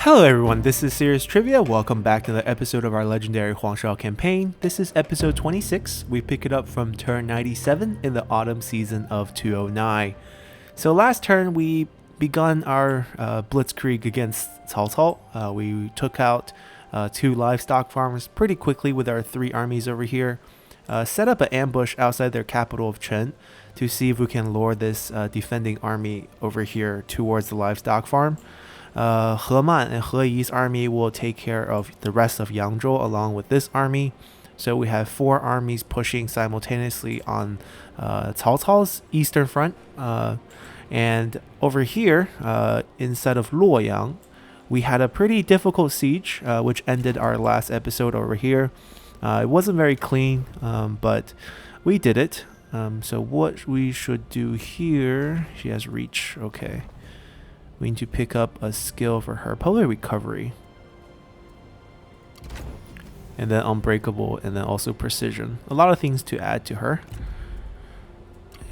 Hello everyone, this is Serious Trivia. Welcome back to the episode of our legendary Huang Shao campaign. This is episode 26. We pick it up from turn 97 in the autumn season of 209. So last turn we begun our blitzkrieg against Cao Cao. We took out 2 livestock farmers pretty quickly with our 3 armies over here. Set up an ambush outside their capital of Chen to see if we can lure this defending army over here towards the livestock farm. He Man and He Yi's army will take care of the rest of Yangzhou along with this army. So we have 4 armies pushing simultaneously on Cao Cao's eastern front. And over here, instead of Luoyang, we had a pretty difficult siege, which ended our last episode over here. It wasn't very clean, but we did it. So what we should do here, she has reach, okay. We need to pick up a skill for her, probably recovery. And then unbreakable, and then also precision. A lot of things to add to her.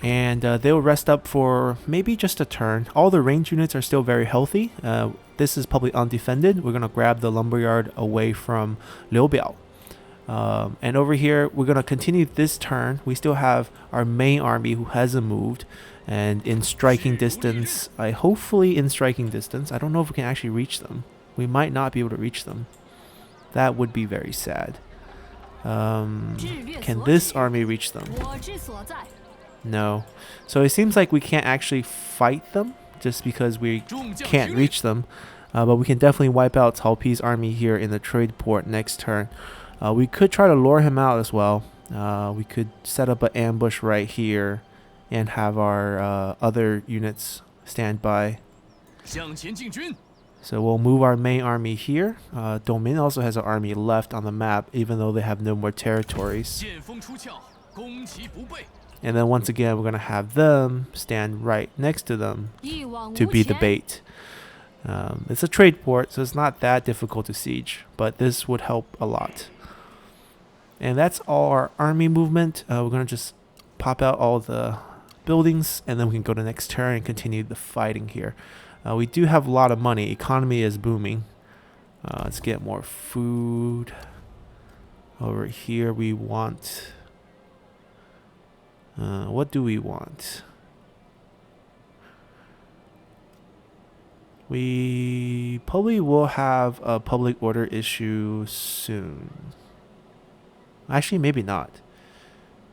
And they'll rest up for maybe just a turn. All the range units are still very healthy. This is probably undefended. We're going to grab the lumberyard away from Liu Biao. And over here, we're going to continue this turn. We still have our main army who hasn't moved. And in striking distance, hopefully in striking distance, I don't know if we can actually reach them. We might not be able to reach them. That would be very sad. Can this army reach them? No. So it seems like we can't actually fight them just because we can't reach them. But we can definitely wipe out Cao Pi's army here in the trade port next turn. We could try to lure him out as well. We could set up an ambush right here and have our other units stand by. So we'll move our main army here. Dongmin also has an army left on the map, even though they have no more territories. And then once again, we're going to have them stand right next to them to be the bait. It's a trade port, so it's not that difficult to siege, but this would help a lot. And that's all our army movement. We're going to just pop out all the buildings, and then we can go to the next turn and continue the fighting here. We do have a lot of money. Economy is booming. Let's get more food. Over here we want... what do we want? We probably will have a public order issue soon. Actually, maybe not.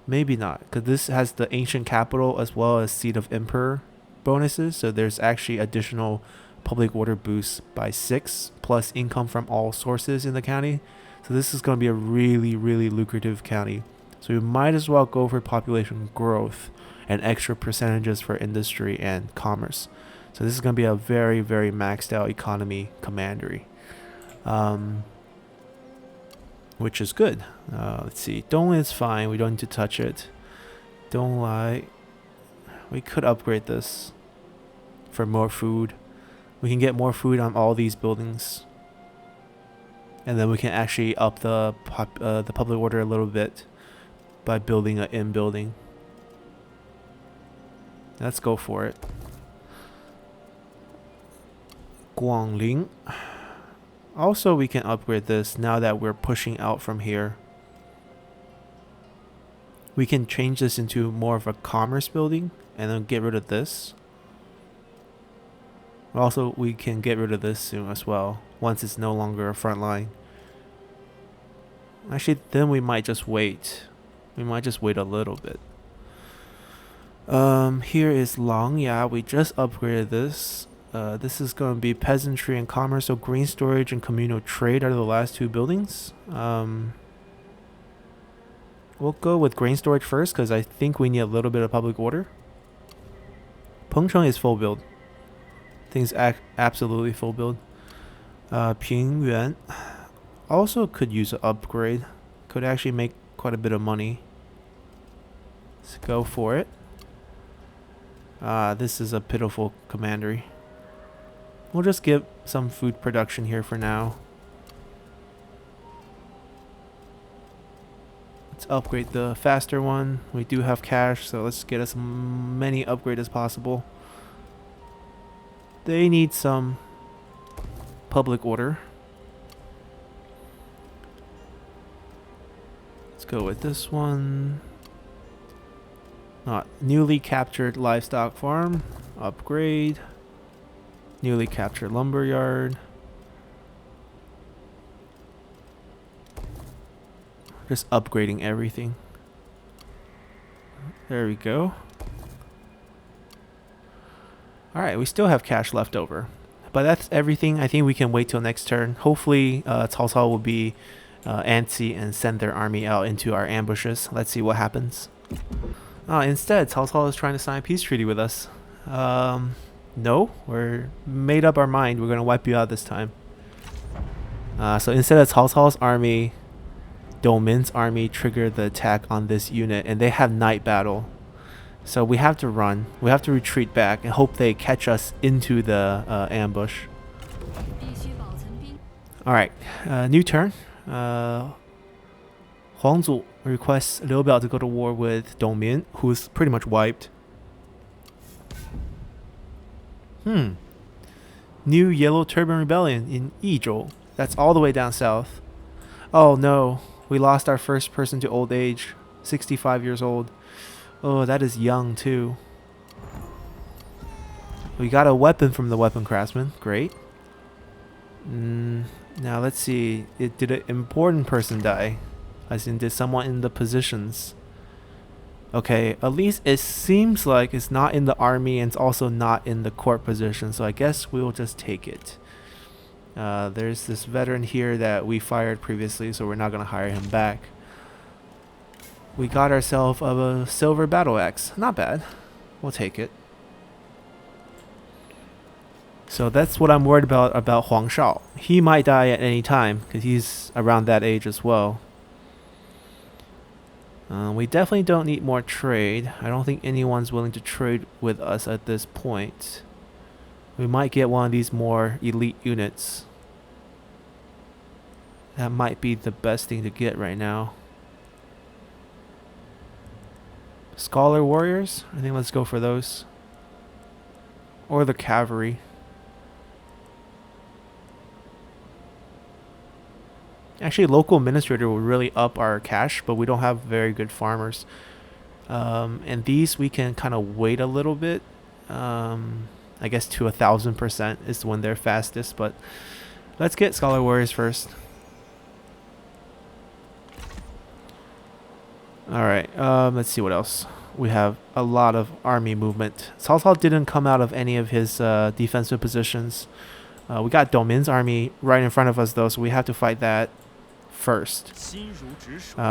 Maybe not, because this has the ancient capital as well as seat of emperor bonuses. So there's actually additional public order boosts by 6 plus income from all sources in the county. So this is going to be a really, really lucrative county. So we might as well go for population growth and extra percentages for industry and commerce. So this is going to be a very, very maxed out economy commandery. Which is good. Let's see. Dongli is fine. We don't need to touch it. Donglai. We could upgrade this for more food. We can get more food on all these buildings. And then we can actually up the public order a little bit by building an inn building. Let's go for it. Guangling. Also, we can upgrade this now that we're pushing out from here. We can change this into more of a commerce building and then get rid of this. Also, we can get rid of this soon as well, once it's no longer a front line. Actually, then we might just wait. We might just wait a little bit. Here is Langya. We just upgraded this. This is going to be peasantry and commerce, so green storage and communal trade are the last 2 buildings. We'll go with grain storage first because I think we need a little bit of public order. Pengcheng is full build. Things absolutely full build. Pingyuan also could use an upgrade. Could actually make quite a bit of money. Let's go for it. This is a pitiful commandery. We'll just get some food production here for now. Let's upgrade the faster one. We do have cash, so let's get as many upgrades as possible. They need some public order. Let's go with this one. Newly captured livestock farm. Upgrade. Newly captured lumberyard. Just upgrading everything. There we go. Alright, we still have cash left over. But that's everything. I think we can wait till next turn. Hopefully, Cao Cao will be antsy and send their army out into our ambushes. Let's see what happens. Instead, Cao Cao is trying to sign a peace treaty with us. No, we're made up our mind. We're going to wipe you out this time. So instead of Cao Cao's army, Dongmin's army triggered the attack on this unit, and they have night battle. So we have to run. We have to retreat back and hope they catch us into the ambush. Alright, new turn. Huang Zu requests Liu Biao to go to war with Dongmin, who's pretty much wiped. New Yellow Turban Rebellion in Yizhou. That's all the way down south. Oh no, we lost our first person to old age. 65 years old. Oh, that is young too. We got a weapon from the weapon craftsman. Great. Now let's see. Did an important person die? As in, did someone in the positions? Okay, at least it seems like it's not in the army and it's also not in the court position. So I guess we'll just take it. There's this veteran here that we fired previously, so we're not going to hire him back. We got ourselves a silver battle axe. Not bad. We'll take it. So that's what I'm worried about Huang Shao. He might die at any time because he's around that age as well. We definitely don't need more trade. I don't think anyone's willing to trade with us at this point. We might get one of these more elite units. That might be the best thing to get right now. Scholar warriors? I think let's go for those. Or the cavalry. Actually, local administrator will really up our cash, but we don't have very good farmers. And these we can kind of wait a little bit. I guess to 1,000% is when they're fastest, but let's get scholar warriors first. Alright, let's see what else. We have a lot of army movement. Cao Cao didn't come out of any of his defensive positions. We got Dongmin's army right in front of us though, so we have to fight that first.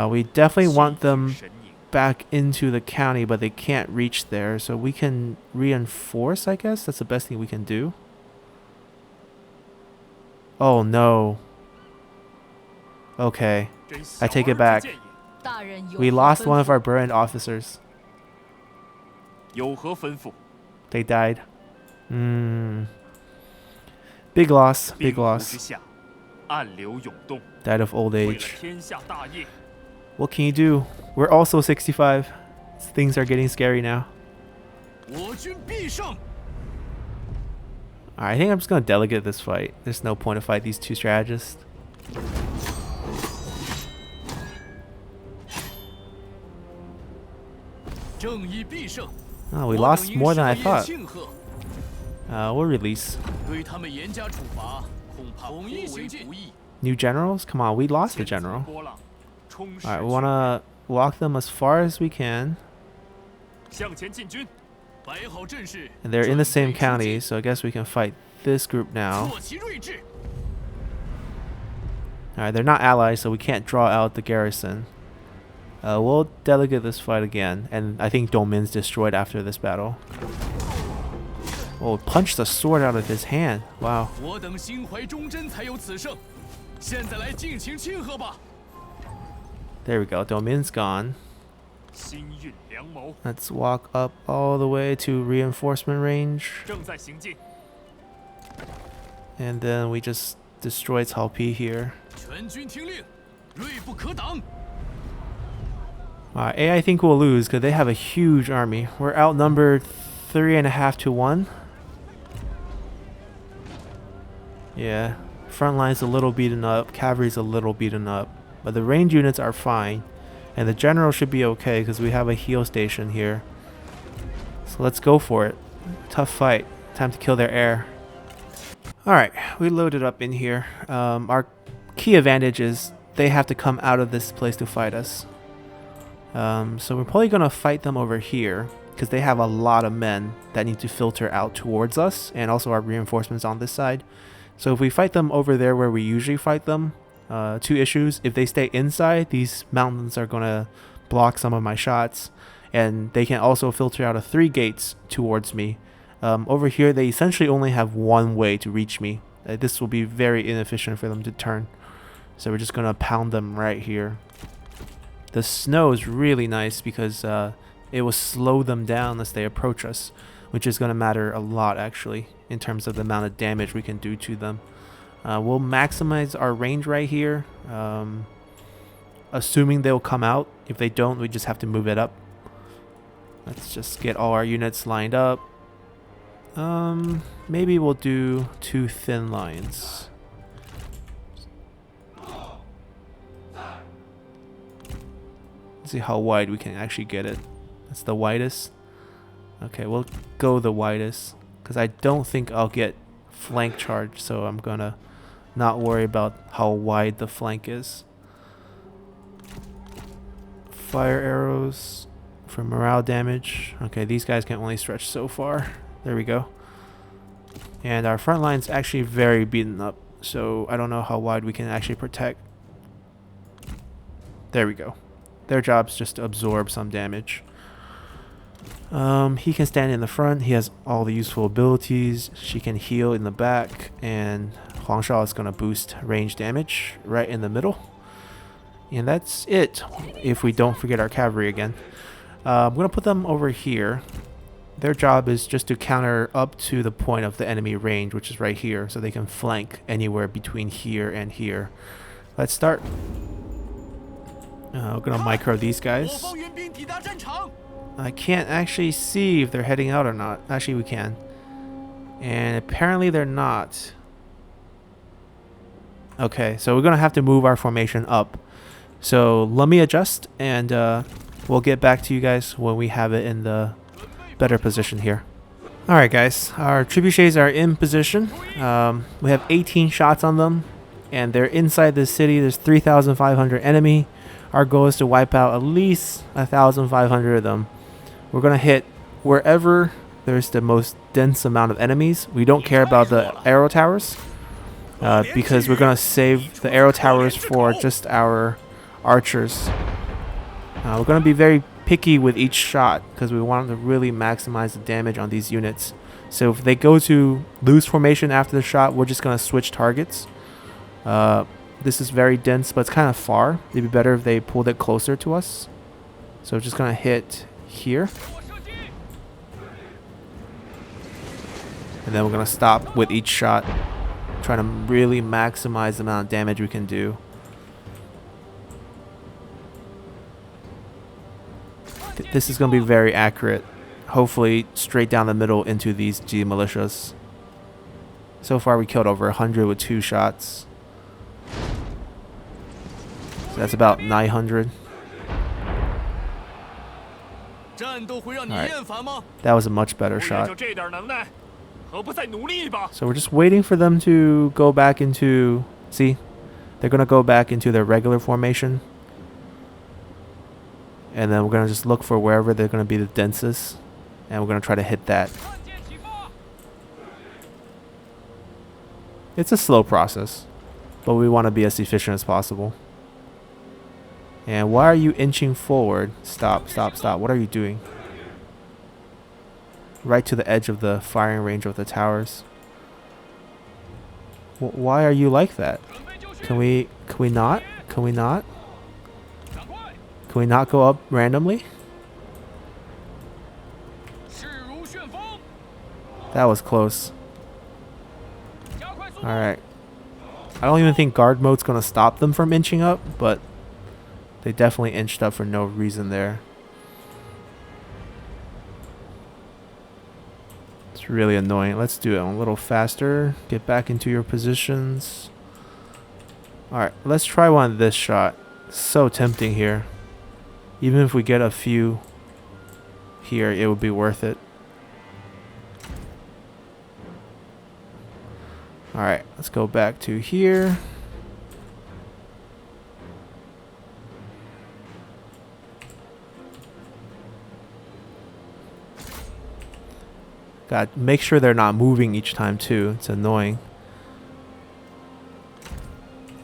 We definitely want them back into the county, but they can't reach there, so we can reinforce, I guess. That's the best thing we can do. Oh no. Okay, I take it back. We lost one of our brilliant officers. They died. Big loss, big loss. Died of old age. What can you do? We're also 65. Things are getting scary now. Alright, I think I'm just gonna delegate this fight. There's no point to fight these two strategists. Oh, we lost more than I thought. We'll release. New generals? Come on, we lost a general. Alright, we want to walk them as far as we can. And they're in the same county, so I guess we can fight this group now. Alright, they're not allies, so we can't draw out the garrison. We'll delegate this fight again, and I think Dongmin's destroyed after this battle. Oh, punched the sword out of his hand. Wow. There we go. Dongmin's gone. Let's walk up all the way to reinforcement range. And then we just destroy Cao Pi here. I think we'll lose because they have a huge army. We're outnumbered 3.5 to 1. Yeah, Front line's a little beaten up, cavalry's a little beaten up, but the range units are fine, and the general should be okay because we have a heal station here. So let's go for it. Tough fight. Time to kill their heir. Alright, we loaded up in here. Our key advantage is they have to come out of this place to fight us. So we're probably going to fight them over here because they have a lot of men that need to filter out towards us, and also our reinforcements on this side. So if we fight them over there where we usually fight them, two issues. If they stay inside, these mountains are going to block some of my shots, and they can also filter out of 3 gates towards me. Over here, they essentially only have one way to reach me. This will be very inefficient for them to turn. So we're just going to pound them right here. The snow is really nice because it will slow them down as they approach us, which is going to matter a lot actually in terms of the amount of damage we can do to them. We'll maximize our range right here, assuming they'll come out. If they don't, we just have to move it up. Let's just get all our units lined up. Maybe we'll do 2 thin lines. Let's see how wide we can actually get it. That's the widest. Okay, we'll go the widest because I don't think I'll get flank charge, so I'm gonna not worry about how wide the flank is. Fire arrows for morale damage. Okay, these guys can only stretch so far. There we go. And our front line's actually very beaten up, so I don't know how wide we can actually protect. There we go. Their job's just to absorb some damage. He can stand in the front. He has all the useful abilities. She can heal in the back, and Huang Shao is going to boost range damage right in the middle. And that's it, if we don't forget our cavalry again. I'm going to put them over here. Their job is just to counter up to the point of the enemy range, which is right here, so they can flank anywhere between here and here. Let's start. We're going to micro these guys. I can't actually see if they're heading out or not. Actually, we can. And apparently they're not. Okay, so we're going to have to move our formation up. So let me adjust, and we'll get back to you guys when we have it in the better position here. Alright guys, our trebuchets are in position. We have 18 shots on them, and they're inside the city. There's 3,500 enemy. Our goal is to wipe out at least 1,500 of them. We're going to hit wherever there's the most dense amount of enemies. We don't care about the arrow towers, because we're going to save the arrow towers for just our archers. We're going to be very picky with each shot because we want to really maximize the damage on these units. So if they go to lose formation after the shot, we're just going to switch targets. This is very dense, but it's kind of far. It'd be better if they pulled it closer to us. So we're just going to hit here. And then we're going to stop with each shot, trying to really maximize the amount of damage we can do. This is going to be very accurate. Hopefully straight down the middle into these G militias. So far we killed over 100 with 2 shots. So that's about 900. Alright, that was a much better shot. So we're just waiting for them to go back into... See? They're going to go back into their regular formation. And then we're going to just look for wherever they're going to be the densest. And we're going to try to hit that. It's a slow process, but we want to be as efficient as possible. And why are you inching forward? Stop, stop, stop. What are you doing? Right to the edge of the firing range of the towers. Why are you like that? Can we not? Can we not? Can we not go up randomly? That was close. Alright. I don't even think guard mode's gonna stop them from inching up, but they definitely inched up for no reason there. It's really annoying. Let's do it a little faster. Get back into your positions. Alright, let's try one this shot. So tempting here. Even if we get a few here, it would be worth it. Alright, let's go back to here. Gotta make sure they're not moving each time too. It's annoying.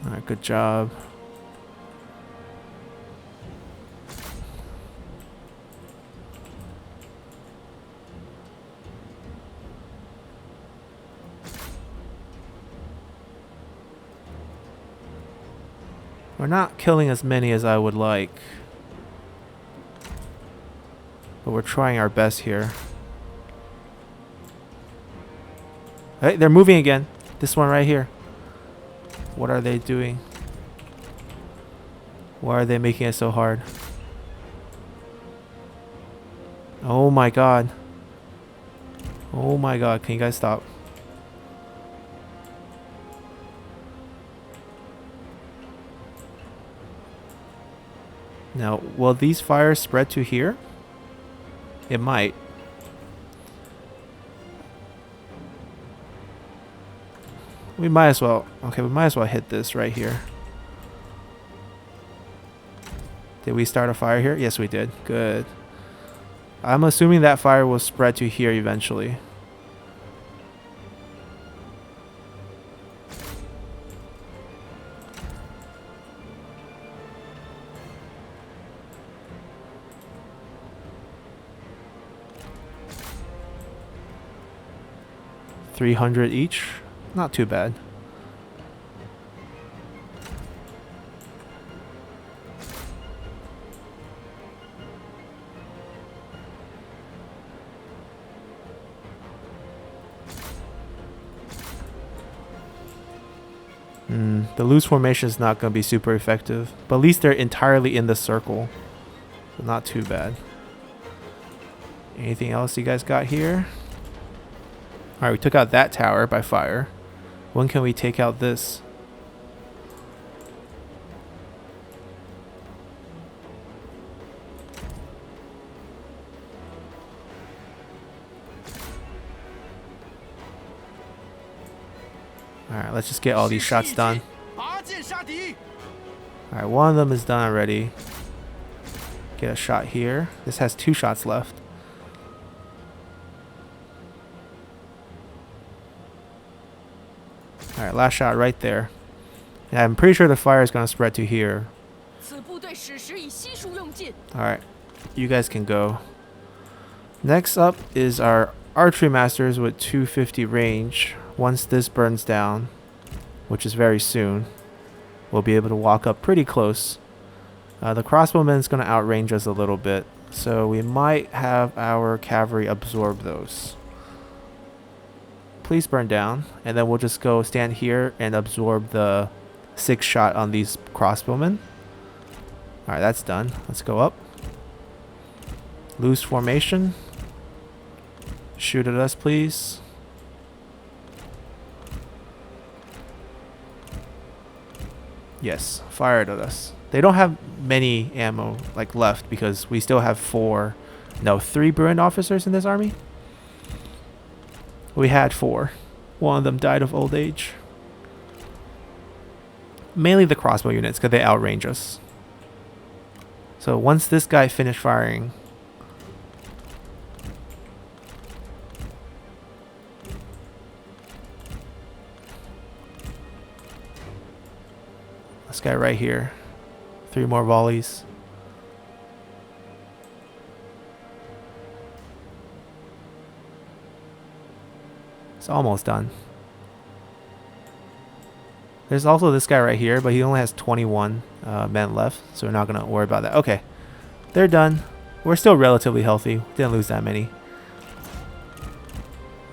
Alright, good job. We're not killing as many as I would like. But we're trying our best here. Hey, they're moving again. This one right here. What are they doing? Why are they making it so hard? Oh my god. Oh my god. Can you guys stop? Now, will these fires spread to here? It might. We might as well. Okay, we might as well hit this right here. Did we start a fire here? Yes, we did. Good. I'm assuming that fire will spread to here eventually. $300 each. Not too bad. The loose formation is not going to be super effective, but at least they're entirely in the circle. So not too bad. Anything else you guys got here? Alright, we took out that tower by fire. When can we take out this? Alright, let's just get all these shots done. Alright, one of them is done already. Get a shot here. This has 2 shots left. Alright, last shot right there. And I'm pretty sure the fire is going to spread to here. Alright, you guys can go. Next up is our archery masters with 250 range. Once this burns down, which is very soon, we'll be able to walk up pretty close. The crossbowman is going to outrange us a little bit, so we might have our cavalry absorb those. Please burn down, and then we'll just go stand here and absorb the 6 shot on these crossbowmen. Alright, that's done. Let's go up. Loose formation. Shoot at us, please. Yes, fired at us. They don't have many ammo like left because we still have 3 Bruin officers in this army. We had 4. One of them died of old age. Mainly the crossbow units because they outrange us. So once this guy finished firing, this guy right here, 3 more volleys. It's almost done. There's also this guy right here, but he only has 21 men left, so we're not going to worry about that. Okay, they're done. We're still relatively healthy. Didn't lose that many.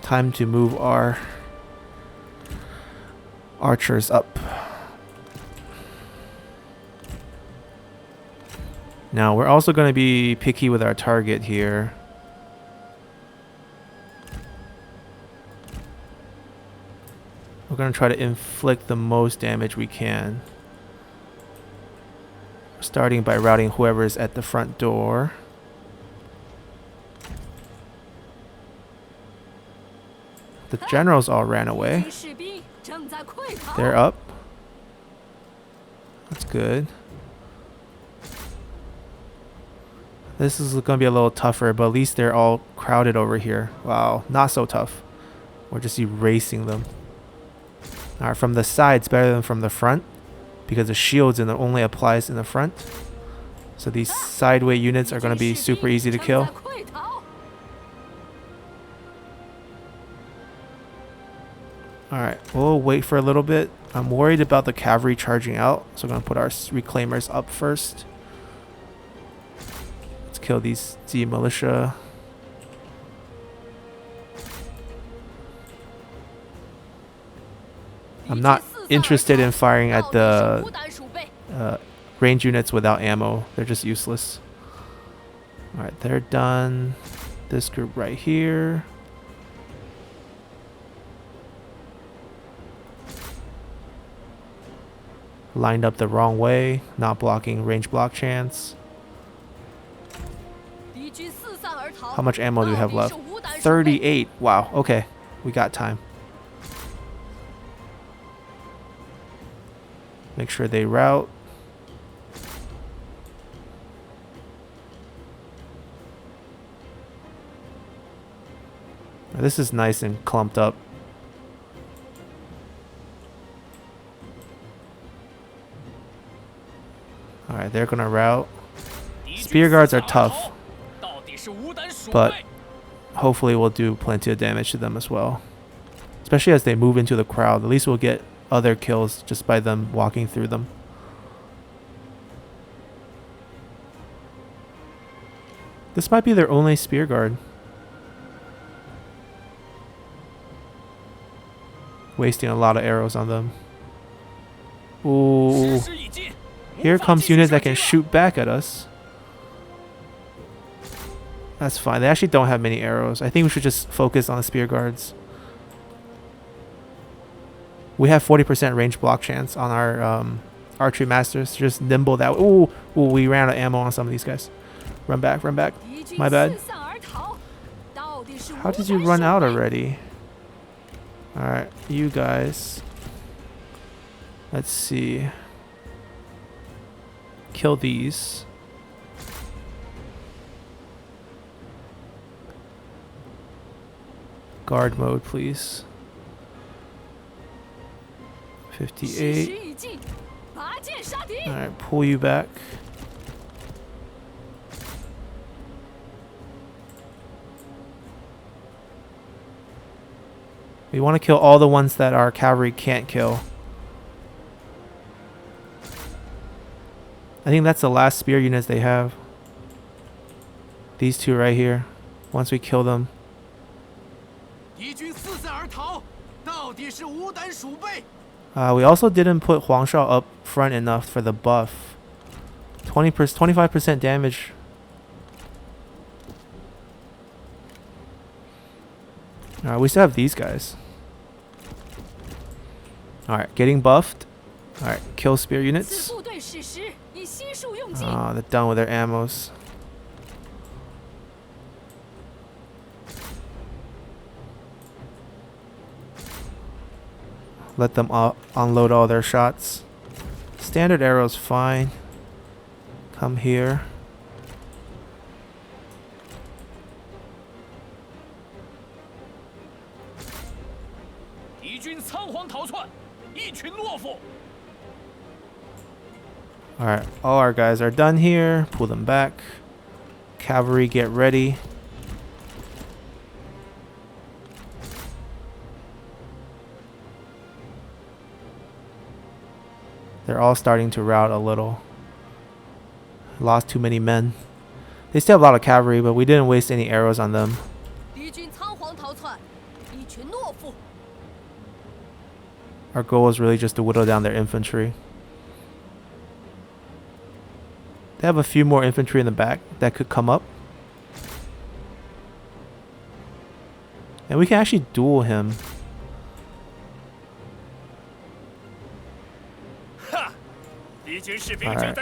Time to move our archers up. Now, we're also going to be picky with our target here. We're going to try to inflict the most damage we can. Starting by routing whoever's at the front door. The generals all ran away. They're up. That's good. This is going to be a little tougher, but at least they're all crowded over here. Wow, not so tough. We're just erasing them. Alright, from the sides better than from the front, because the shields only applies in the front. So these sideway units are going to be super easy to kill. Alright, we'll wait for a little bit. I'm worried about the cavalry charging out, so I'm going to put our reclaimers up first. Let's kill these Z militia. I'm not interested in firing at the range units without ammo. They're just useless. Alright, they're done. This group right here. Lined up the wrong way, not blocking range block chance. How much ammo do we have left? 38. Wow, okay. We got time. Make sure they route. This is nice and clumped up. Alright, they're gonna route. Spear guards are tough, but hopefully we'll do plenty of damage to them as well. Especially as they move into the crowd. At least we'll get other kills just by them walking through them. This might be their only spear guard. Wasting a lot of arrows on them. Ooh. Here comes units that can shoot back at us. That's fine. They actually don't have many arrows. I think we should just focus on the spear guards. We have 40% range block chance on our archery masters. Just nimble that way. Ooh, we ran out of ammo on some of these guys. Run back, run back. My bad. How did you run out already? Alright, you guys. Let's see. Kill these. Guard mode, please. 58. Alright, pull you back. We want to kill all the ones that our cavalry can't kill. I think that's the last spear units they have. These two right here. Once we kill them. We also didn't put Huang Shao up front enough for the buff. 25% damage. Alright, we still have these guys. Alright, getting buffed. Alright, kill spear units. Oh, they're done with their ammos. Let them unload all their shots. Standard arrows fine. Come here. Alright, all our guys are done here. Pull them back. Cavalry, get ready. They're all starting to rout a little. Lost too many men. They still have a lot of cavalry, but we didn't waste any arrows on them. Our goal was really just to whittle down their infantry. They have a few more infantry in the back that could come up. And we can actually duel him. Alright.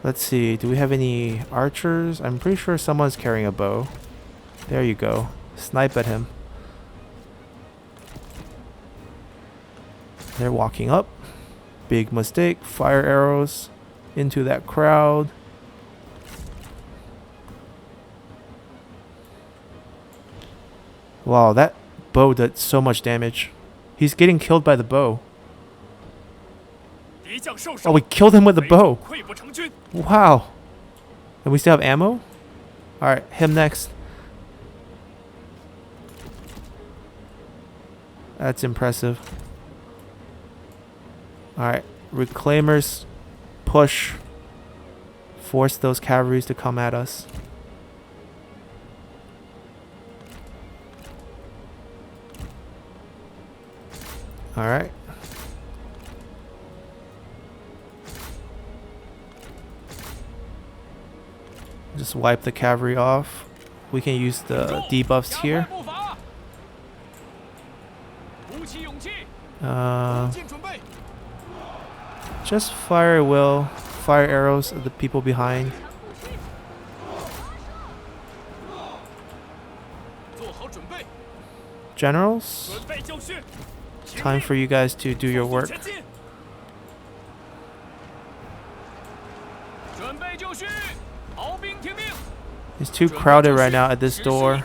Let's see, do we have any archers? I'm pretty sure someone's carrying a bow. There you go. Snipe at him. They're walking up. Big mistake. Fire arrows into that crowd. Wow, that bow did so much damage. He's getting killed by the bow. Oh, we killed him with the bow. Wow. And we still have ammo? Alright, him next. That's impressive. Alright, reclaimers push. Force those cavalries to come at us. Alright. Just wipe the cavalry off. We can use the debuffs here. Just fire arrows at the people behind. Generals, time for you guys to do your work. It's too crowded right now at this door.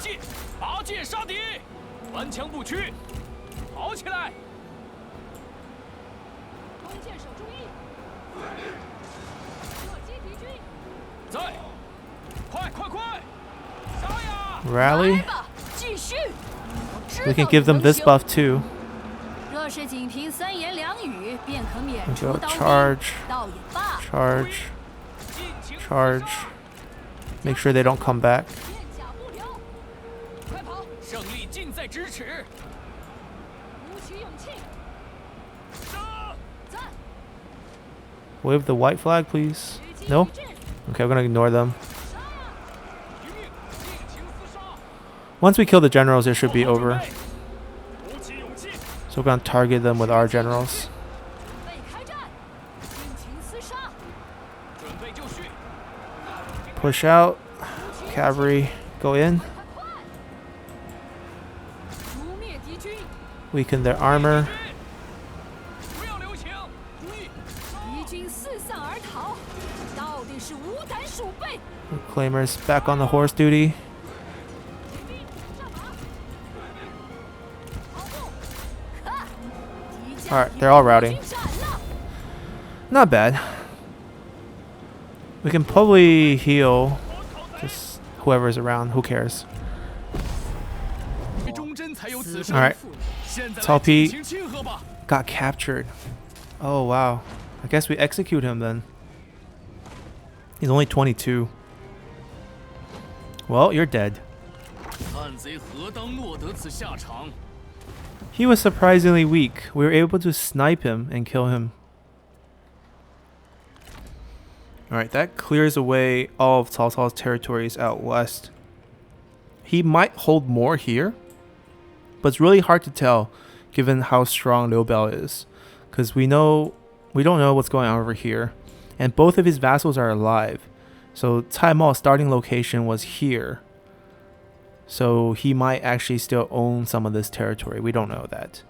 Rally. We can give them this buff too. Go charge. Charge. Charge. Make sure they don't come back. Wave the white flag, please. No? Okay, we're gonna ignore them. Once we kill the generals, it should be over. So we're gonna target them with our generals. Push out. Cavalry, go in. Weaken their armor. Reclaimers back on the horse duty. Alright, they're all routing. Not bad. We can probably heal just whoever's around. Who cares? Alright. Cao Pi got captured. Oh, wow. I guess we execute him then. He's only 22. Well, you're dead. He was surprisingly weak. We were able to snipe him and kill him. Alright, that clears away all of Cao Cao's territories out west. He might hold more here, but it's really hard to tell given how strong Liu Biao is. Because we don't know what's going on over here. And both of his vassals are alive. So Cai Mao's starting location was here. So he might actually still own some of this territory. We don't know that.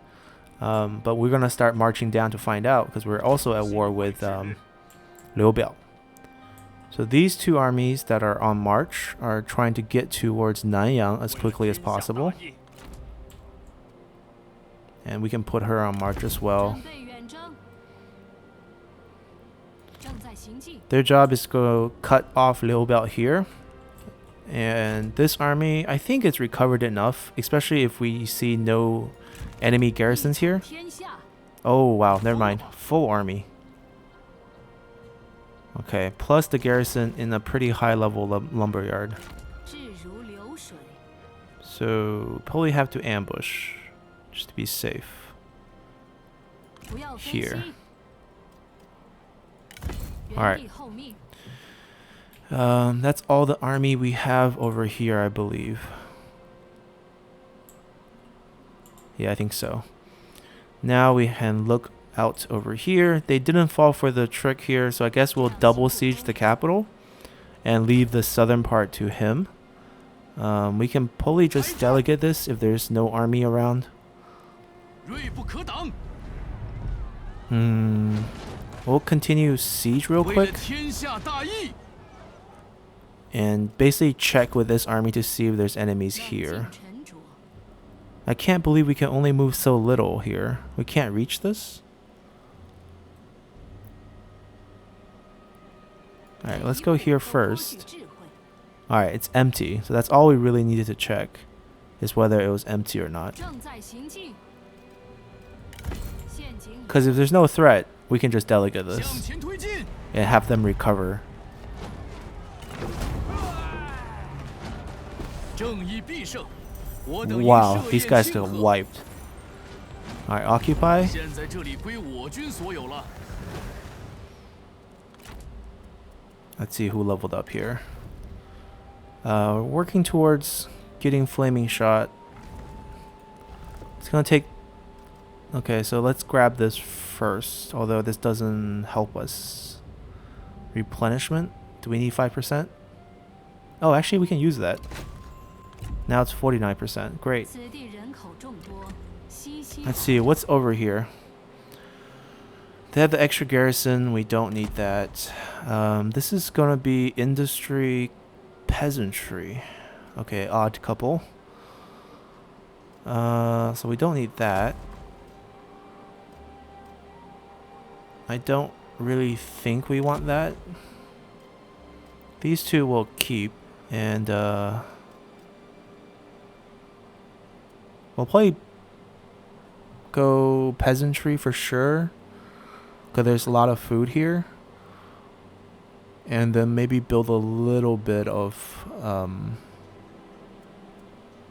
But we're going to start marching down to find out, because we're also at war with Liu Biao. So these two armies that are on march are trying to get towards Nanyang as quickly as possible. And we can put her on march as well. Their job is to go cut off Liu Biao here. And this army, I think it's recovered enough, especially if we see no enemy garrisons here. Oh wow, never mind. Full army. Okay, plus the garrison in a pretty high level lumberyard. So probably have to ambush just to be safe. Here. Alright. That's all the army we have over here, I believe. Yeah, I think so. Now we can look out over here. They didn't fall for the trick here, so I guess we'll double siege the capital and leave the southern part to him. We can probably just delegate this if there's no army around. We'll continue siege real quick and basically check with this army to see if there's enemies here. I can't believe we can only move so little here. We can't reach this? Alright, let's go here first. Alright, it's empty. So that's all we really needed to check, is whether it was empty or not. Because if there's no threat, we can just delegate this and have them recover. Wow, these guys got wiped. Alright, occupy. Let's see who leveled up here. Working towards getting flaming shot. It's gonna take... Okay, so let's grab this first, although this doesn't help us. Replenishment? Do we need 5%? Oh, actually we can use that. Now it's 49%. Great. Let's see, what's over here? They have the extra garrison. We don't need that. This is going to be industry, peasantry. Okay, odd couple. So we don't need that. I don't really think we want that. These two will keep. And we'll probably go peasantry for sure, because there's a lot of food here. And then maybe build a little bit of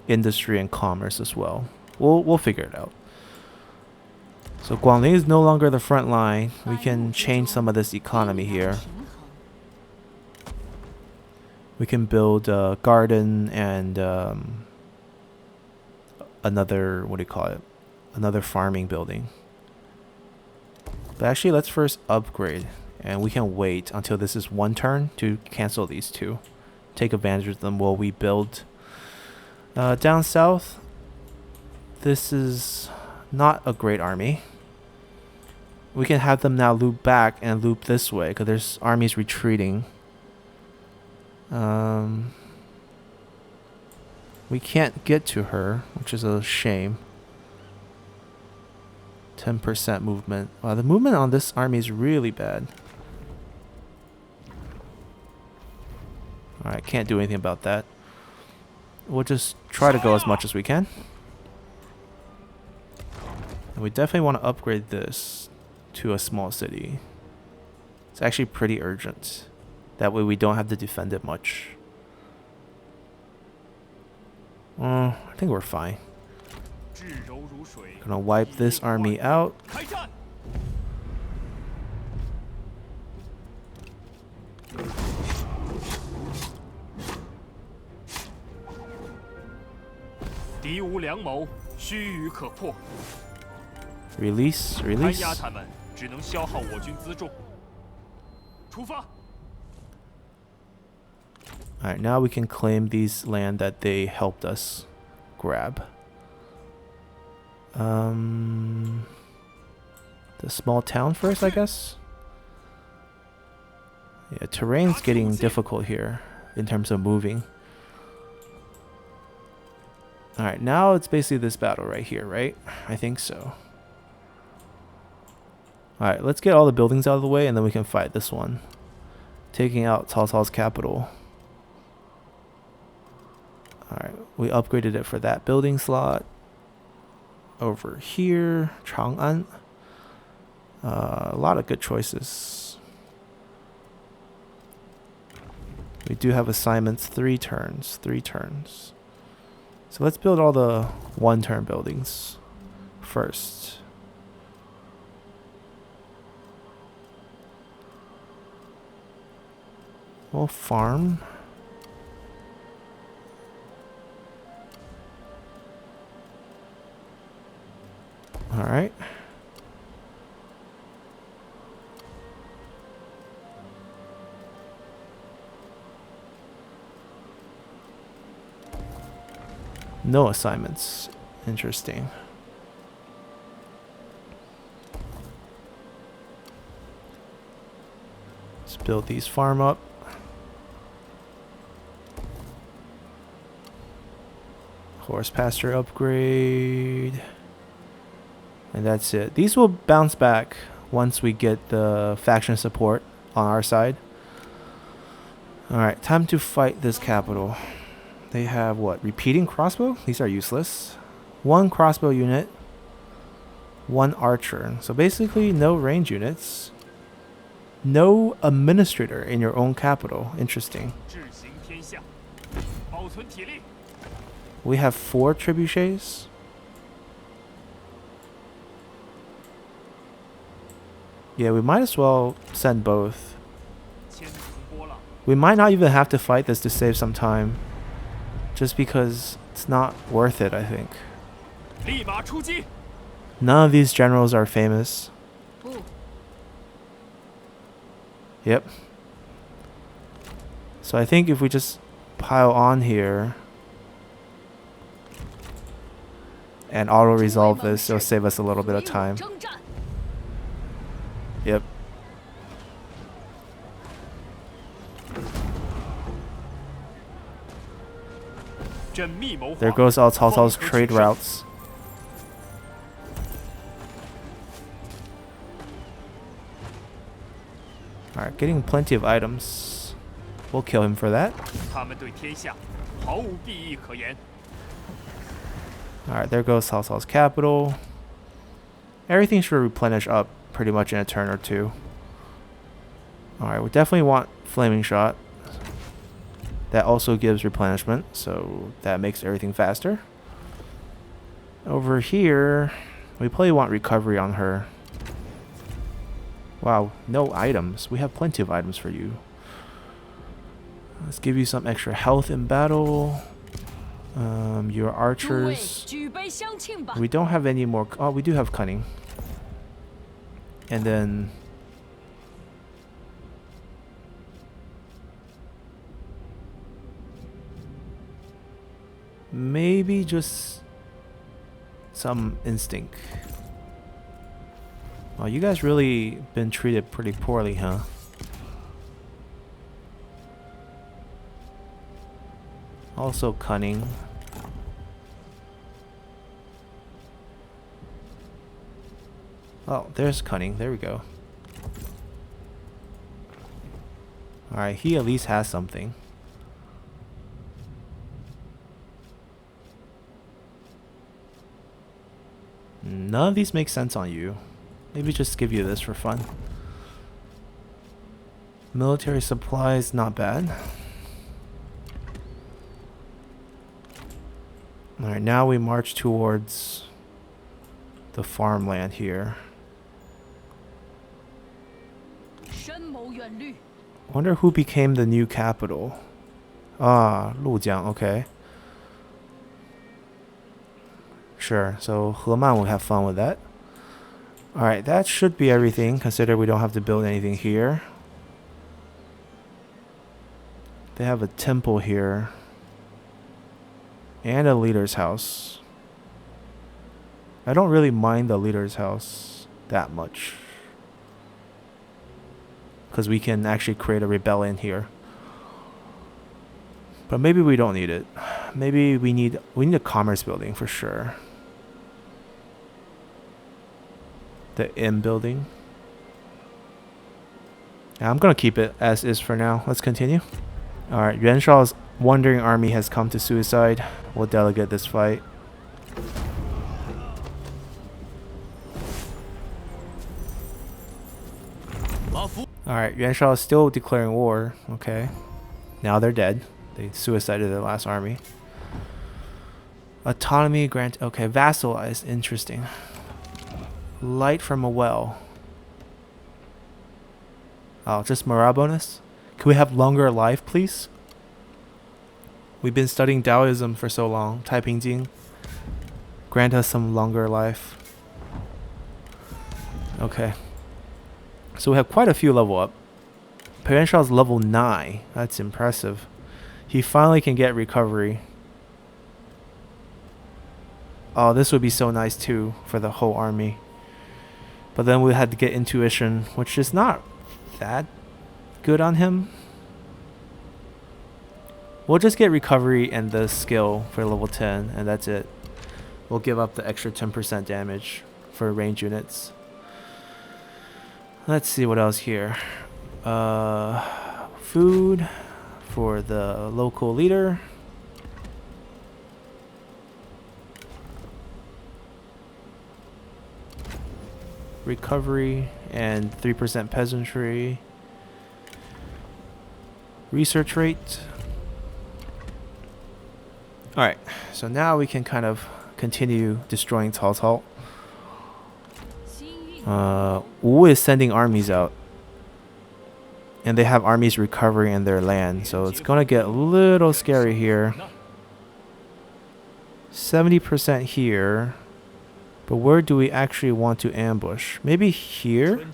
industry and commerce as well. We'll figure it out. So Guangling is no longer the front line. We can change some of this economy here. We can build a garden and another, what do you call it? Another farming building. But actually, let's first upgrade. And we can wait until this is one turn to cancel these two. Take advantage of them while we build. Down south, this is not a great army. We can have them now loop back and loop this way, because there's armies retreating. We can't get to her, which is a shame. 10% movement. Wow, the movement on this army is really bad. Alright, can't do anything about that. We'll just try to go as much as we can. And we definitely want to upgrade this to a small city. It's actually pretty urgent. That way we don't have to defend it much. I think we're fine. Gonna wipe this army out. Release, release. Alright, now we can claim these land that they helped us grab. The small town first, I guess? Yeah, terrain's getting difficult here in terms of moving. Alright, now it's basically this battle right here, right? I think so. Alright, let's get all the buildings out of the way and then we can fight this one. Taking out Cao Cao's capital. Alright, we upgraded it for that building slot. Over here, Chang'an. A lot of good choices. We do have assignments 3 turns. So let's build all the 1-turn buildings first. We'll farm. Alright. No assignments. Interesting. Let's build these farm up. Horse pasture upgrade. And that's it. These will bounce back once we get the faction support on our side. Alright, time to fight this capital. They have what? Repeating crossbow? These are useless. 1 crossbow unit. 1 archer. So basically no range units. No administrator in your own capital. Interesting. We have 4 trebuchets. Yeah, we might as well send both. We might not even have to fight this to save some time. Just because it's not worth it, I think. None of these generals are famous. Yep. So I think if we just pile on here and auto-resolve this, it'll save us a little bit of time. Yep. There goes all Cao Cao's trade routes. Alright, getting plenty of items. We'll kill him for that. Alright, there goes Cao Cao's capital. Everything should replenish up pretty much in a turn or two. Alright, we definitely want Flaming Shot. That also gives replenishment, so that makes everything faster. Over here, we probably want recovery on her. Wow, no items. We have plenty of items for you. Let's give you some extra health in battle. Your archers. We don't have any more. Oh, we do have cunning. And then maybe just some instinct. Oh, you guys really been treated pretty poorly, huh? Also cunning. Oh, there's cunning. There we go. Alright, he at least has something. None of these make sense on you. Maybe just give you this for fun. Military supplies, not bad. Alright, now we march towards the farmland here. Wonder who became the new capital. Ah, Lujiang, okay. Sure, so Heman will have fun with that. Alright, that should be everything, considering we don't have to build anything here. They have a temple here. And a leader's house. I don't really mind the leader's house that much. Because we can actually create a rebellion here. But maybe we don't need it. Maybe we need a commerce building for sure. The inn building. Yeah, I'm gonna keep it as is for now. Let's continue. Alright, Yuan Shao's wandering army has come to suicide. We'll delegate this fight. Alright, Yuan Shao is still declaring war. Okay. Now they're dead. They suicided their last army. Autonomy grant. Okay, vassalized. Interesting. Light from a well. Oh, just morale bonus? Can we have longer life, please? We've been studying Taoism for so long. Taiping Jing. Grant us some longer life. Okay. So we have quite a few level up. Yuan Shao's level 9. That's impressive. He finally can get recovery. Oh, this would be so nice too for the whole army. But then we had to get intuition, which is not that good on him. We'll just get recovery and the skill for level 10, and that's it. We'll give up the extra 10% damage for range units. Let's see what else here. Food for the local leader. Recovery and 3% peasantry. Research rate. Alright, so now we can kind of continue destroying Cao Cao. Wu is sending armies out. And they have armies recovering in their land, so it's gonna get a little scary here. 70% here. But where do we actually want to ambush? Maybe here?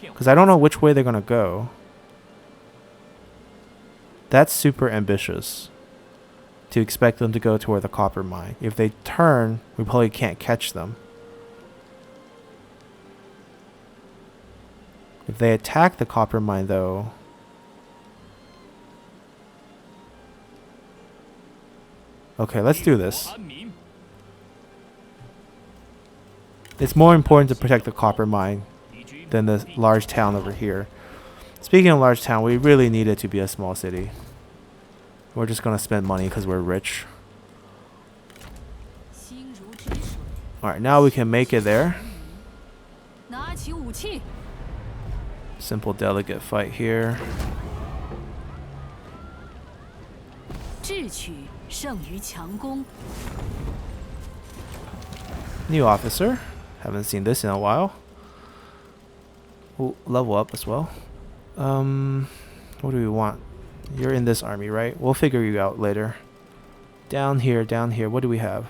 Because I don't know which way they're gonna go. That's super ambitious to expect them to go toward the copper mine. If they turn, we probably can't catch them. If they attack the copper mine though, okay, let's do this. It's more important to protect the copper mine than the large town over here. Speaking of large town, we really need it to be a small city. We're just gonna spend money because we're rich. Alright, now we can make it there. Simple delegate fight here. New officer. Haven't seen this in a while. We'll level up as well. What do we want? You're in this army, right? We'll figure you out later. Down here, down here. What do we have?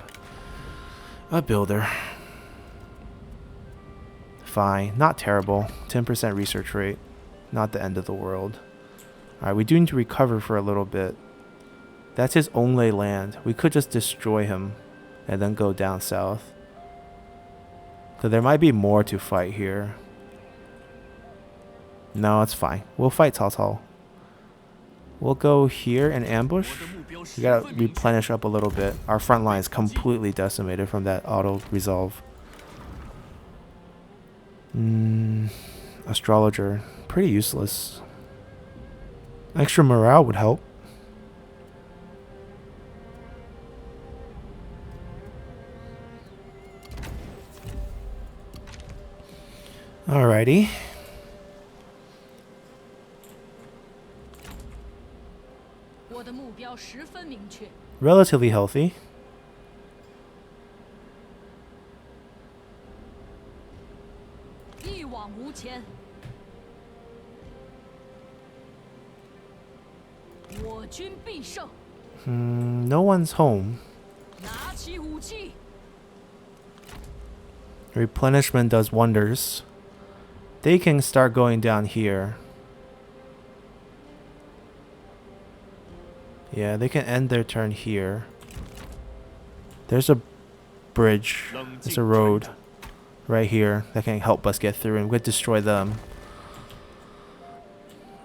A builder. Fine. Not terrible. 10% research rate. Not the end of the world. Alright, we do need to recover for a little bit. That's his only land. We could just destroy him and then go down south. So there might be more to fight here. No, it's fine. We'll fight Cao Cao. We'll go here and ambush. We gotta replenish up a little bit. Our front line is completely decimated from that auto resolve. Astrologer. Pretty useless. Extra morale would help. Alrighty. Relatively healthy. No one's home. Replenishment does wonders. They can start going down here. Yeah, they can end their turn here. There's a bridge. There's a road right here that can help us get through, and we'll destroy them.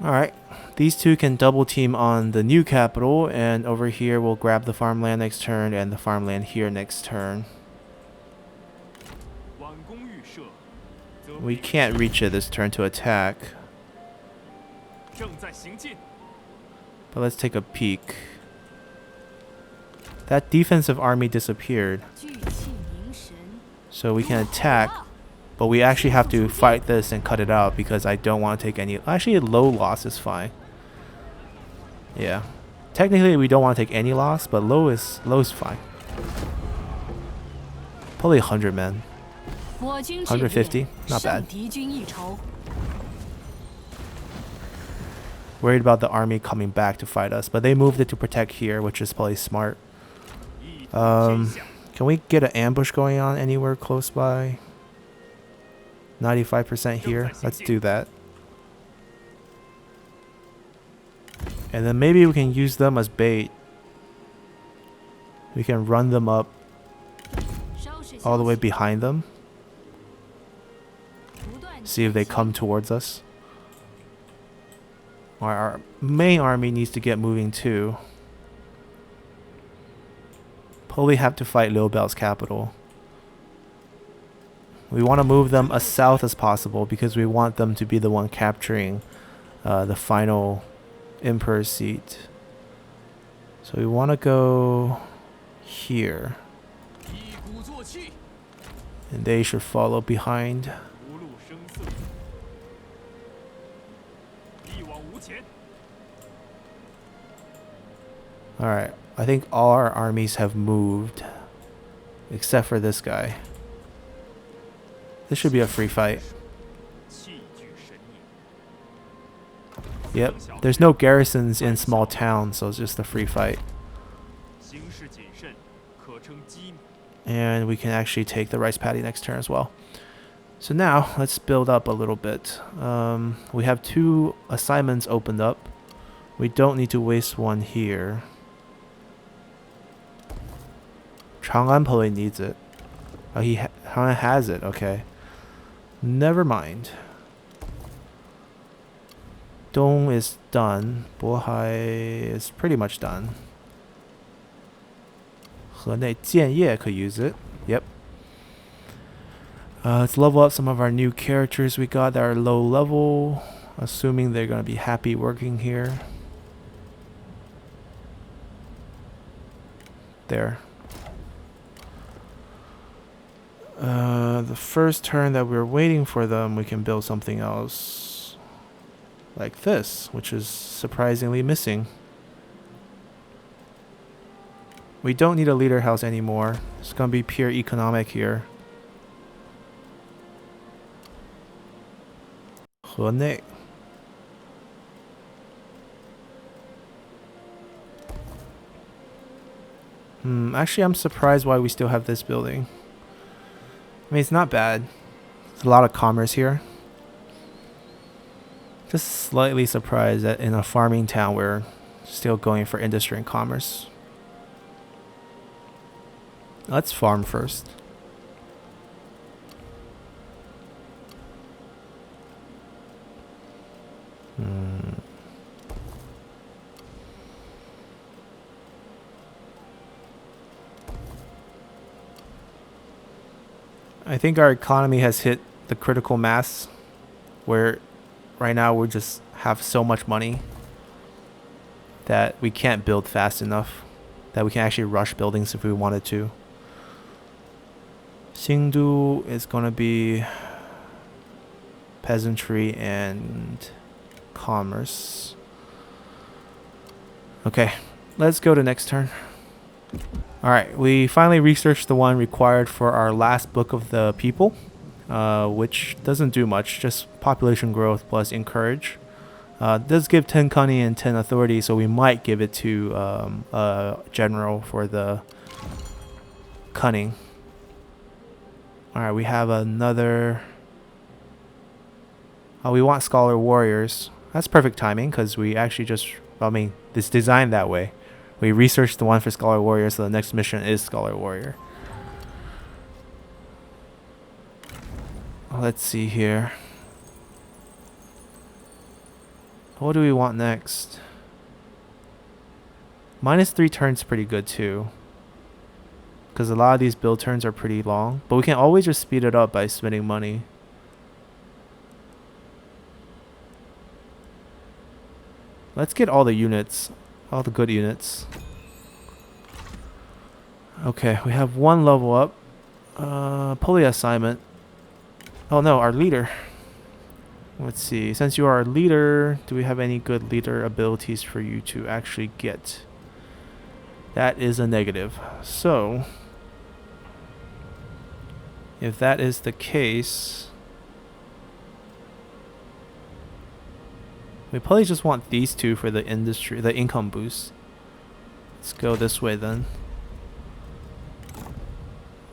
Alright. These two can double team on the new capital, and over here we'll grab the farmland next turn and the farmland here next turn. We can't reach it this turn to attack. But let's take a peek. That defensive army disappeared. So we can attack, but we actually have to fight this and cut it out because I don't want to take any... Actually, low loss is fine. Yeah. Technically, we don't want to take any loss, but low is fine. Probably 100 men. 150, not bad. Worried about the army coming back to fight us, but they moved it to protect here, which is probably smart. Can we get an ambush going on anywhere close by? 95% here. Let's do that. And then maybe we can use them as bait. We can run them up all the way behind them. See if they come towards us. Our main army needs to get moving too. Probably have to fight Liu Biao's capital. We want to move them as south as possible because we want them to be the one capturing the final emperor's seat. So we want to go here. And they should follow behind. Alright, I think all our armies have moved. Except for this guy. This should be a free fight. Yep, there's no garrisons in small towns, so it's just a free fight. And we can actually take the rice paddy next turn as well. So now, let's build up a little bit. We have 2 assignments opened up. We don't need to waste one here. Chang'an probably needs it. Oh, he has it, okay. Never mind. Dong is done. Bohai is pretty much done. Henei Jianye could use it. Yep. Let's level up some of our new characters we got that are low level. Assuming they're going to be happy working here. There. The first turn that we're waiting for them, we can build something else. Like this, which is surprisingly missing. We don't need a leader house anymore. It's going to be pure economic here. Henei. Actually, I'm surprised why we still have this building. I mean, it's not bad. There's a lot of commerce here. Just slightly surprised that in a farming town we're still going for industry and commerce. Let's farm first. I think our economy has hit the critical mass where right now we just have so much money that we can't build fast enough that we can actually rush buildings if we wanted to. Xingdu is going to be peasantry and commerce. Okay, let's go to next turn. Alright, we finally researched the one required for our last book of the people, which doesn't do much, just population growth plus encourage. It does give 10 cunning and 10 authority, so we might give it to a general for the cunning. Alright, we have another... Oh, we want scholar warriors. That's perfect timing, because we actually just... I mean, it's designed that way. We researched the one for Scholar Warrior, so the next mission is Scholar Warrior. Let's see here. What do we want next? -3 turns pretty good too. Because a lot of these build turns are pretty long. But we can always just speed it up by spending money. Let's get all the units. All the good units. Okay, we have 1 level up. Pulley assignment. Oh no, our leader. Let's see. Since you are our leader, do we have any good leader abilities for you to actually get? That is a negative. So, if that is the case, we probably just want these 2 for the industry, the income boost. Let's go this way then.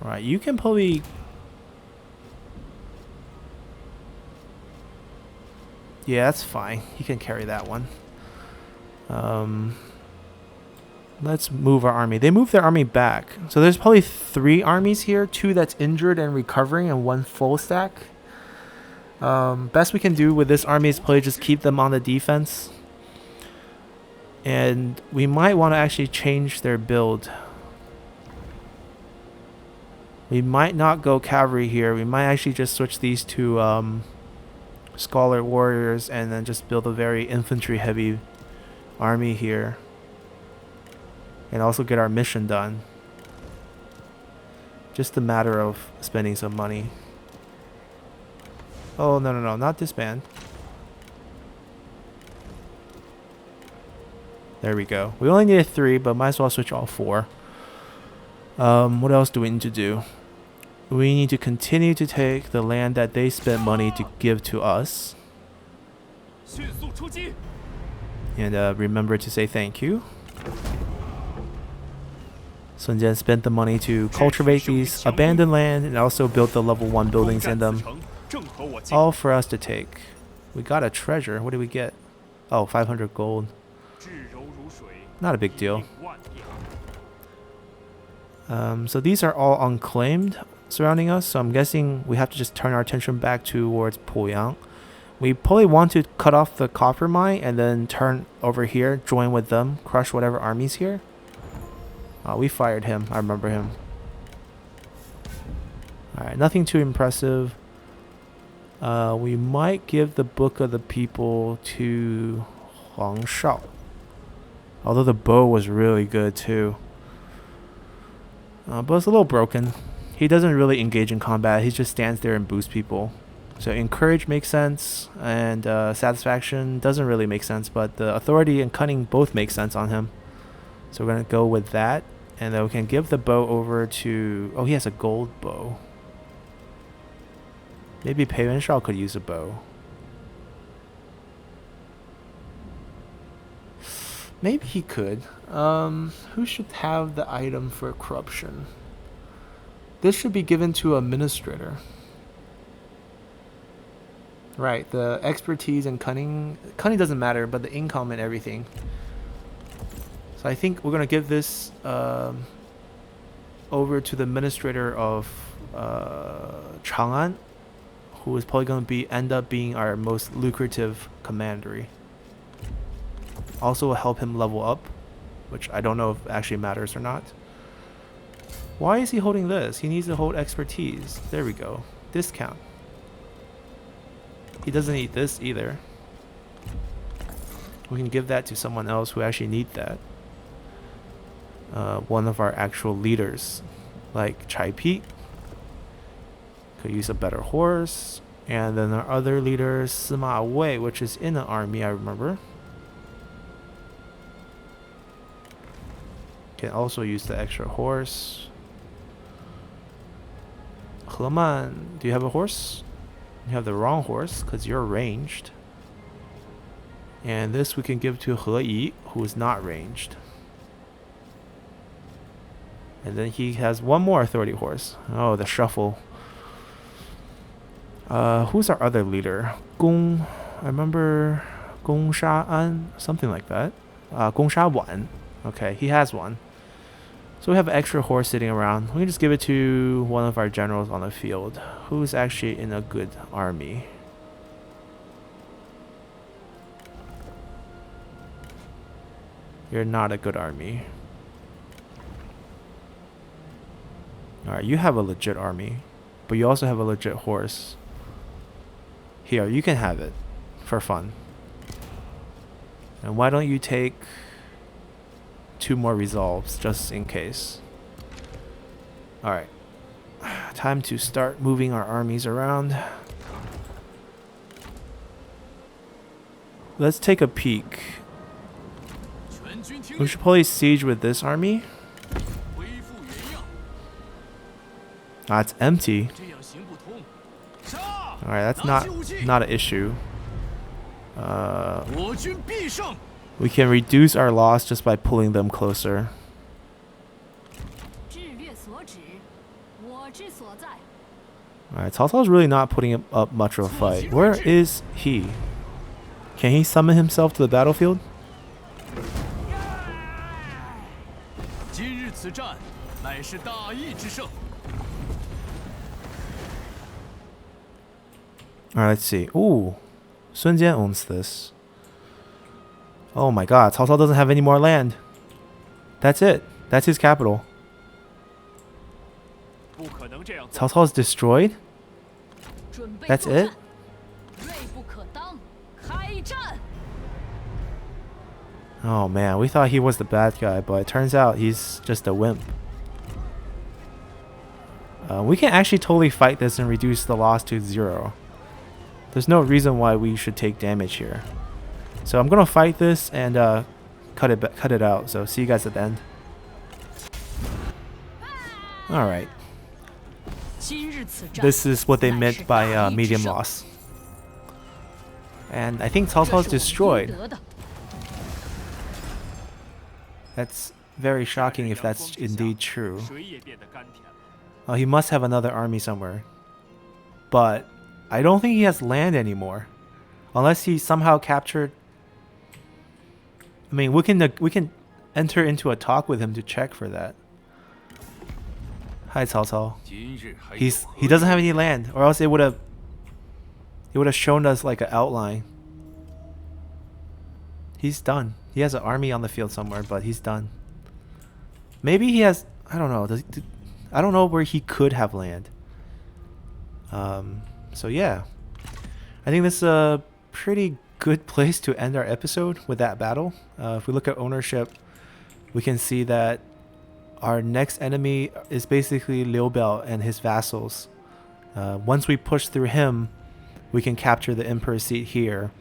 Alright, you can probably... Yeah, that's fine. He can carry that one. Let's move our army. They moved their army back. So there's probably 3 armies here. 2 that's injured and recovering and 1 full stack. Best we can do with this army is probably just keep them on the defense. And we might want to actually change their build. We might not go cavalry here. We might actually just switch these to scholar warriors and then just build a very infantry heavy army here. And also get our mission done. Just a matter of spending some money. Oh, no, not disband. There we go. We only needed 3, but might as well switch all 4. What else do we need to do? We need to continue to take the land that they spent money to give to us. And remember to say thank you. Sun Jian spent the money to cultivate these abandoned land and also built the level 1 buildings in them. All for us to take. We got a treasure. What did we get? Oh, 500 gold. Not a big deal. So these are all unclaimed surrounding us. So I'm guessing we have to just turn our attention back towards Poyang. We probably want to cut off the copper mine and then turn over here, join with them, crush whatever armies here. We fired him. I remember him. Alright, nothing too impressive. We might give the Book of the People to Huang Shao. Although the bow was really good too. But it's a little broken. He doesn't really engage in combat. He just stands there and boosts people. So encourage makes sense, and satisfaction doesn't really make sense, but the authority and cunning both make sense on him. So we're going to go with that. And then we can give the bow over to... Oh, he has a gold bow. Maybe Pei Wen Shao could use a bow. Maybe he could. Who should have the item for corruption? This should be given to administrator. Right, the expertise and cunning. Cunning doesn't matter, but the income and everything. So I think we're going to give this over to the administrator of Chang'an, who is probably going to end up being our most lucrative commandery. Also will help him level up, which I don't know if actually matters or not. Why is he holding this? He needs to hold expertise. There we go. Discount. He doesn't need this either. We can give that to someone else who actually needs that. One of our actual leaders, like Chai Pi, could use a better horse. And then our other leader, Sima Wei, which is in the army, I remember, can also use the extra horse. He Man, do you have a horse? You have the wrong horse because you're ranged. And this we can give to He Yi, who is not ranged. And then he has one more authority horse. Oh, the shuffle. Who's our other leader? Gong, I remember Gong Sha An, something like that. Gong Sha Wan. Okay, he has one. So we have an extra horse sitting around. We can just give it to one of our generals on the field, who's actually in a good army. You're not a good army. Alright, you have a legit army, but you also have a legit horse. Here, you can have it for fun. And why don't you take 2 more resolves just in case. Alright. Time to start moving our armies around. Let's take a peek. We should probably siege with this army. It's empty. Alright, that's not an issue. We can reduce our loss just by pulling them closer. Alright, Cao Cao's really not putting up much of a fight. Where is he? Can he summon himself to the battlefield? 此战乃是大义之胜。 Alright, let's see. Ooh, Sun Jian owns this. Oh my god, Cao Cao doesn't have any more land. That's it. That's his capital. Cao Cao is destroyed? That's it? Oh man, we thought he was the bad guy, but it turns out he's just a wimp. We can actually totally fight this and reduce the loss to 0. There's no reason why we should take damage here. So I'm gonna fight this and cut it out. So see you guys at the end. All right. This is what they meant by medium loss. And I think Cao Cao is destroyed. That's very shocking if that's indeed true. Oh, he must have another army somewhere. But I don't think he has land anymore. Unless he somehow captured... I mean, we can enter into a talk with him to check for that. Hi, Cao Cao. He doesn't have any land, or else it would have shown us like an outline. He's done. He has an army on the field somewhere, but he's done. Maybe he has... I don't know. I don't know where he could have land. So yeah, I think this is a pretty good place to end our episode with that battle. If we look at ownership, we can see that our next enemy is basically Liu Biao and his vassals. Once we push through him, we can capture the emperor's seat here.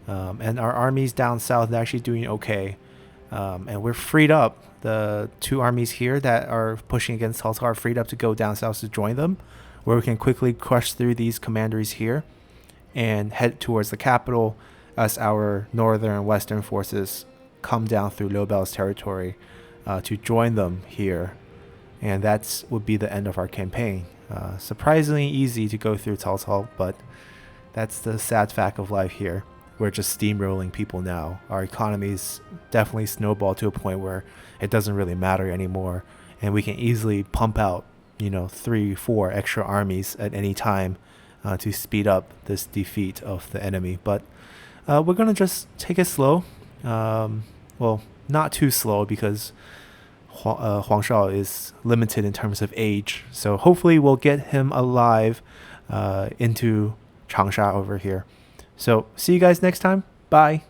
And our armies down south are actually doing okay. And we're freed up. The 2 armies here that are pushing against Cao Cao are freed up to go down south to join them, where we can quickly crush through these commanderies here and head towards the capital as our northern and western forces come down through Liu Biao's territory to join them here. And that would be the end of our campaign. Surprisingly easy to go through Cao Cao, but that's the sad fact of life here. We're just steamrolling people now. Our economy's definitely snowballed to a point where it doesn't really matter anymore, and we can easily pump out, 3, 4 extra armies at any time to speed up this defeat of the enemy. But we're gonna just take it slow. Well, not too slow, because Huang Shao is limited in terms of age. So hopefully we'll get him alive into Changsha over here. So see you guys next time. Bye.